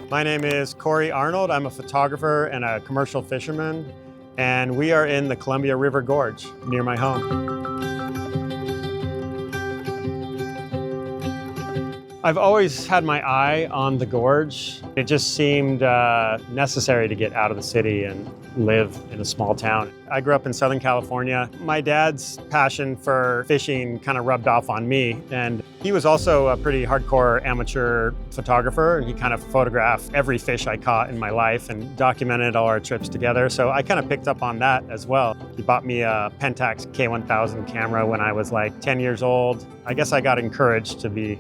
My name is Corey Arnold. I'm a photographer and a commercial fisherman, and we are in the Columbia River Gorge near my home. I've always had my eye on the gorge. It just seemed necessary to get out of the city and live in a small town. I grew up in Southern California. My dad's passion for fishing kind of rubbed off on me, and he was also a pretty hardcore amateur photographer, and he kind of photographed every fish I caught in my life and documented all our trips together. So I kind of picked up on that as well. He bought me a Pentax K1000 camera when I was like 10 years old. I guess I got encouraged to be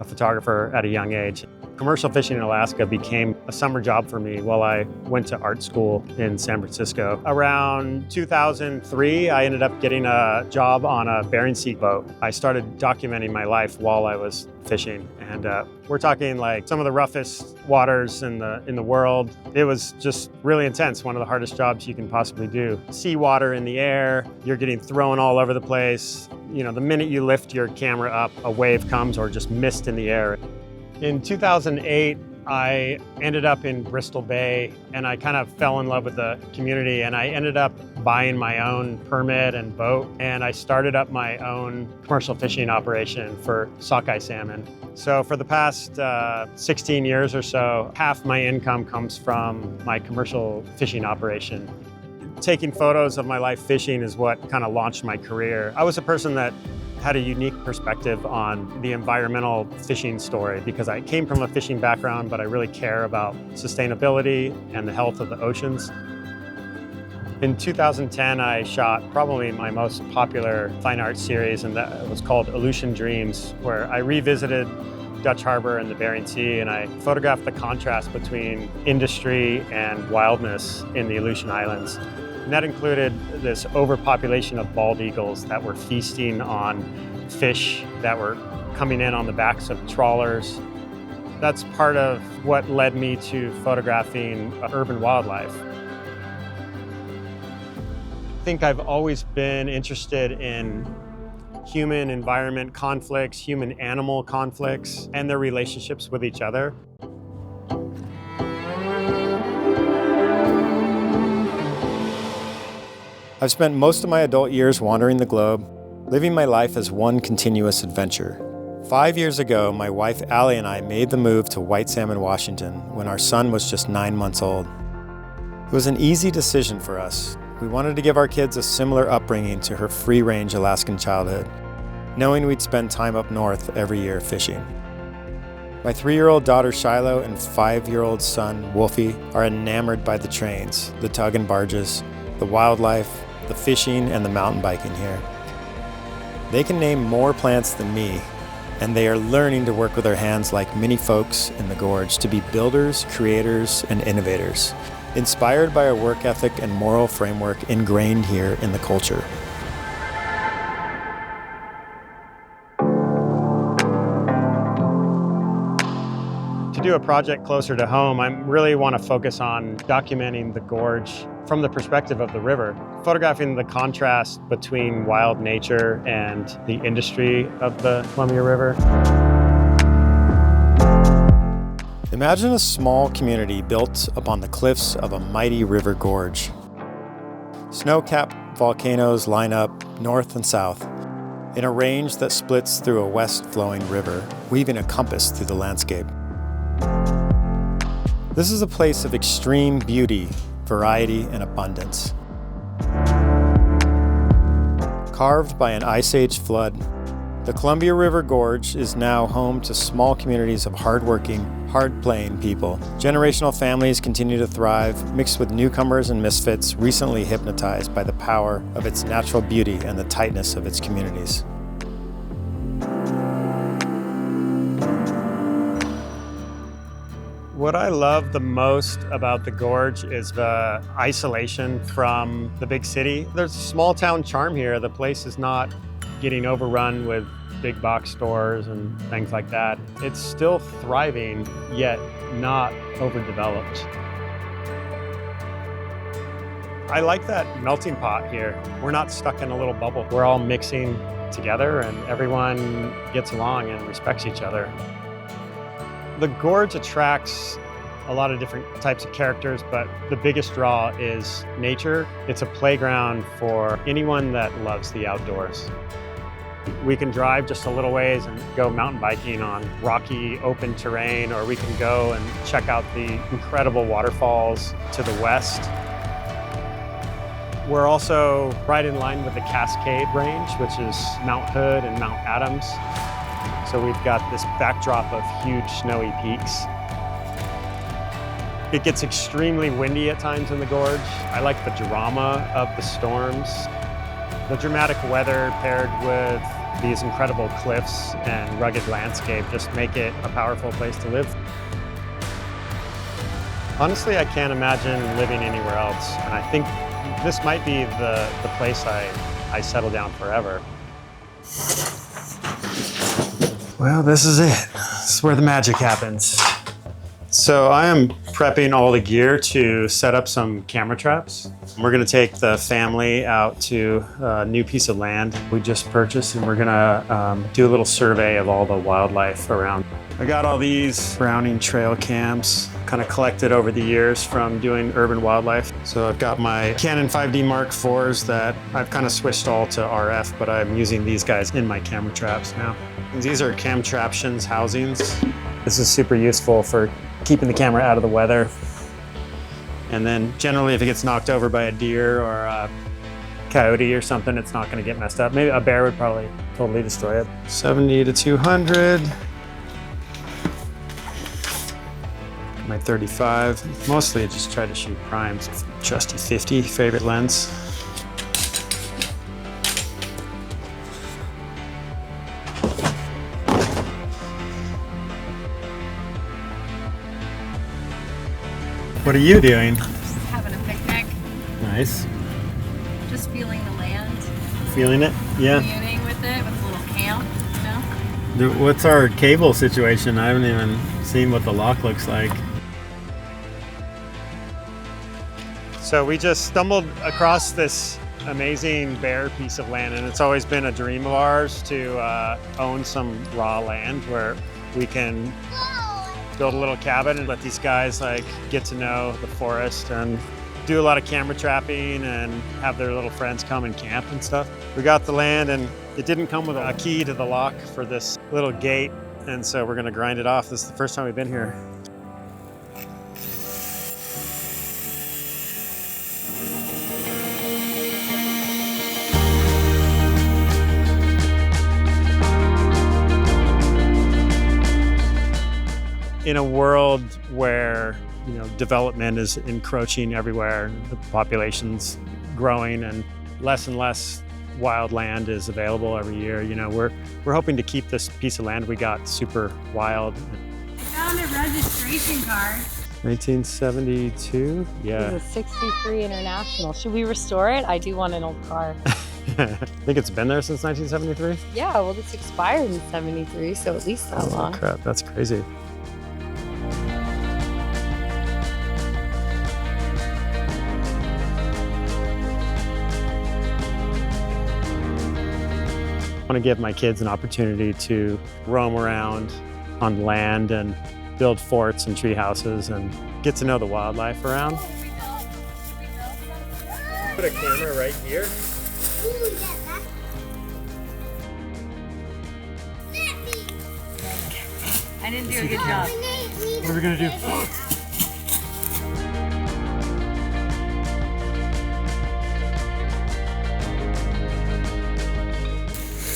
a photographer at a young age. Commercial fishing in Alaska became a summer job for me while I went to art school in San Francisco. Around 2003, I ended up getting a job on a Bering Sea boat. I started documenting my life while I was fishing, and we're talking like some of the roughest waters in the world. It was just really intense, one of the hardest jobs you can possibly do. Seawater in the air, you're getting thrown all over the place. You know, the minute you lift your camera up, a wave comes or just mist in the air. In 2008, I ended up in Bristol Bay, and I kind of fell in love with the community, and I ended up buying my own permit and boat, and I started up my own commercial fishing operation for sockeye salmon. So for the past 16 years or so, half my income comes from my commercial fishing operation. Taking photos of my life fishing is what kind of launched my career. I was a person that had a unique perspective on the environmental fishing story because I came from a fishing background, but I really care about sustainability and the health of the oceans. In 2010, I shot probably my most popular fine art series, and that was called Aleutian Dreams, where I revisited Dutch Harbor and the Bering Sea, and I photographed the contrast between industry and wildness in the Aleutian Islands. And that included this overpopulation of bald eagles that were feasting on fish that were coming in on the backs of trawlers. That's part of what led me to photographing urban wildlife. I think I've always been interested in human-environment conflicts, human-animal conflicts, and their relationships with each other. I've spent most of my adult years wandering the globe, living my life as one continuous adventure. 5 years ago, my wife Allie and I made the move to White Salmon, Washington, when our son was just 9 months old. It was an easy decision for us. We wanted to give our kids a similar upbringing to her free-range Alaskan childhood, knowing we'd spend time up north every year fishing. My 3-year-old daughter Shiloh and 5-year-old son Wolfie are enamored by the trains, the tug and barges, the wildlife, the fishing, and the mountain biking here. They can name more plants than me, and they are learning to work with their hands like many folks in the gorge to be builders, creators, and innovators, inspired by a work ethic and moral framework ingrained here in the culture. To do a project closer to home, I really want to focus on documenting the gorge from the perspective of the river, photographing the contrast between wild nature and the industry of the Columbia River. Imagine a small community built upon the cliffs of a mighty river gorge. Snow-capped volcanoes line up north and south in a range that splits through a west-flowing river, weaving a compass through the landscape. This is a place of extreme beauty, variety, and abundance. Carved by an Ice Age flood, the Columbia River Gorge is now home to small communities of hardworking, hard-playing people. Generational families continue to thrive, mixed with newcomers and misfits recently hypnotized by the power of its natural beauty and the tightness of its communities. What I love the most about the gorge is the isolation from the big city. There's a small town charm here. The place is not getting overrun with big box stores and things like that. It's still thriving, yet not overdeveloped. I like that melting pot here. We're not stuck in a little bubble. We're all mixing together and everyone gets along and respects each other. The gorge attracts a lot of different types of characters, but the biggest draw is nature. It's a playground for anyone that loves the outdoors. We can drive just a little ways and go mountain biking on rocky, open terrain, or we can go and check out the incredible waterfalls to the west. We're also right in line with the Cascade Range, which is Mount Hood and Mount Adams. So we've got this backdrop of huge snowy peaks. It gets extremely windy at times in the gorge. I like the drama of the storms. The dramatic weather paired with these incredible cliffs and rugged landscape just make it a powerful place to live. Honestly, I can't imagine living anywhere else, and I think this might be the place I settle down forever. Well, this is it. This is where the magic happens. So I am prepping all the gear to set up some camera traps. We're gonna take the family out to a new piece of land we just purchased, and we're gonna do a little survey of all the wildlife around. I got all these Browning trail cams kind of collected over the years from doing urban wildlife. So I've got my Canon 5D Mark IVs that I've kind of switched all to RF, but I'm using these guys in my camera traps now. And these are cam traptions housings. This is super useful for keeping the camera out of the weather. And then generally if it gets knocked over by a deer or a coyote or something, it's not gonna get messed up. Maybe a bear would probably totally destroy it. 70 to 200. My 35. Mostly I just try to shoot primes. Trusty 50, favorite lens. What are you doing? Just having a picnic. Nice. Just feeling the land. Feeling it? Yeah. Communing with it, with a little camp, you know? What's our cable situation? I haven't even seen what the lock looks like. So we just stumbled across this amazing bare piece of land, and it's always been a dream of ours to own some raw land where we can build a little cabin and let these guys get to know the forest and do a lot of camera trapping and have their little friends come and camp and stuff. We got the land, and it didn't come with a key to the lock for this little gate, and so we're gonna grind it off. This is the first time we've been here. In a world where development is encroaching everywhere, the population's growing, and less wild land is available every year. We're hoping to keep this piece of land we got super wild. I found a registration card. 1972. Yeah. It's a 63 International. Should we restore it? I do want an old car. I think it's been there since 1973. Yeah, well, it's expired in 73, so at least that long. Crap, that's crazy. I want to give my kids an opportunity to roam around on land and build forts and tree houses and get to know the wildlife around. Put a camera right here. I didn't do a good job. What are we gonna do?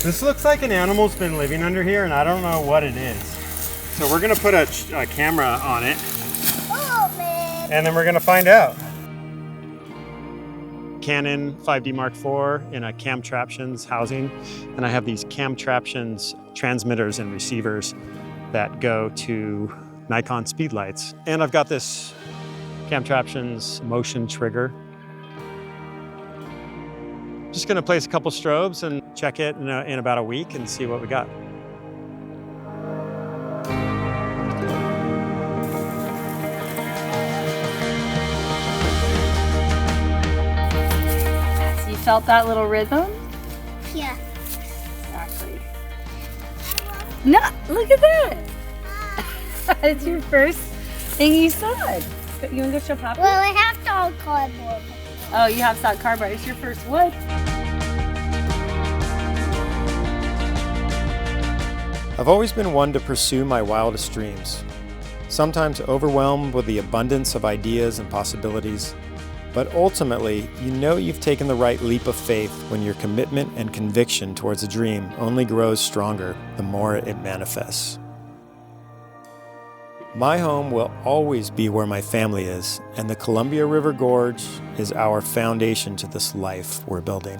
This looks like an animal's been living under here, and I don't know what it is. So we're gonna put a camera on it, and then we're gonna find out. Canon 5D Mark IV in a cam traptions housing, and I have these cam traptions transmitters and receivers that go to Nikon speedlights. And I've got this cam traptions motion trigger. Just gonna place a couple strobes and check it in about a week and see what we got. So you felt that little rhythm? Yeah. Exactly. No, look at that. It's your first And you said. You want to go show Papa? Well, I have solid cardboard. Oh, you have solid cardboard. It's your first wood. I've always been one to pursue my wildest dreams, sometimes overwhelmed with the abundance of ideas and possibilities. But ultimately, you know you've taken the right leap of faith when your commitment and conviction towards a dream only grows stronger the more it manifests. My home will always be where my family is, and the Columbia River Gorge is our foundation to this life we're building.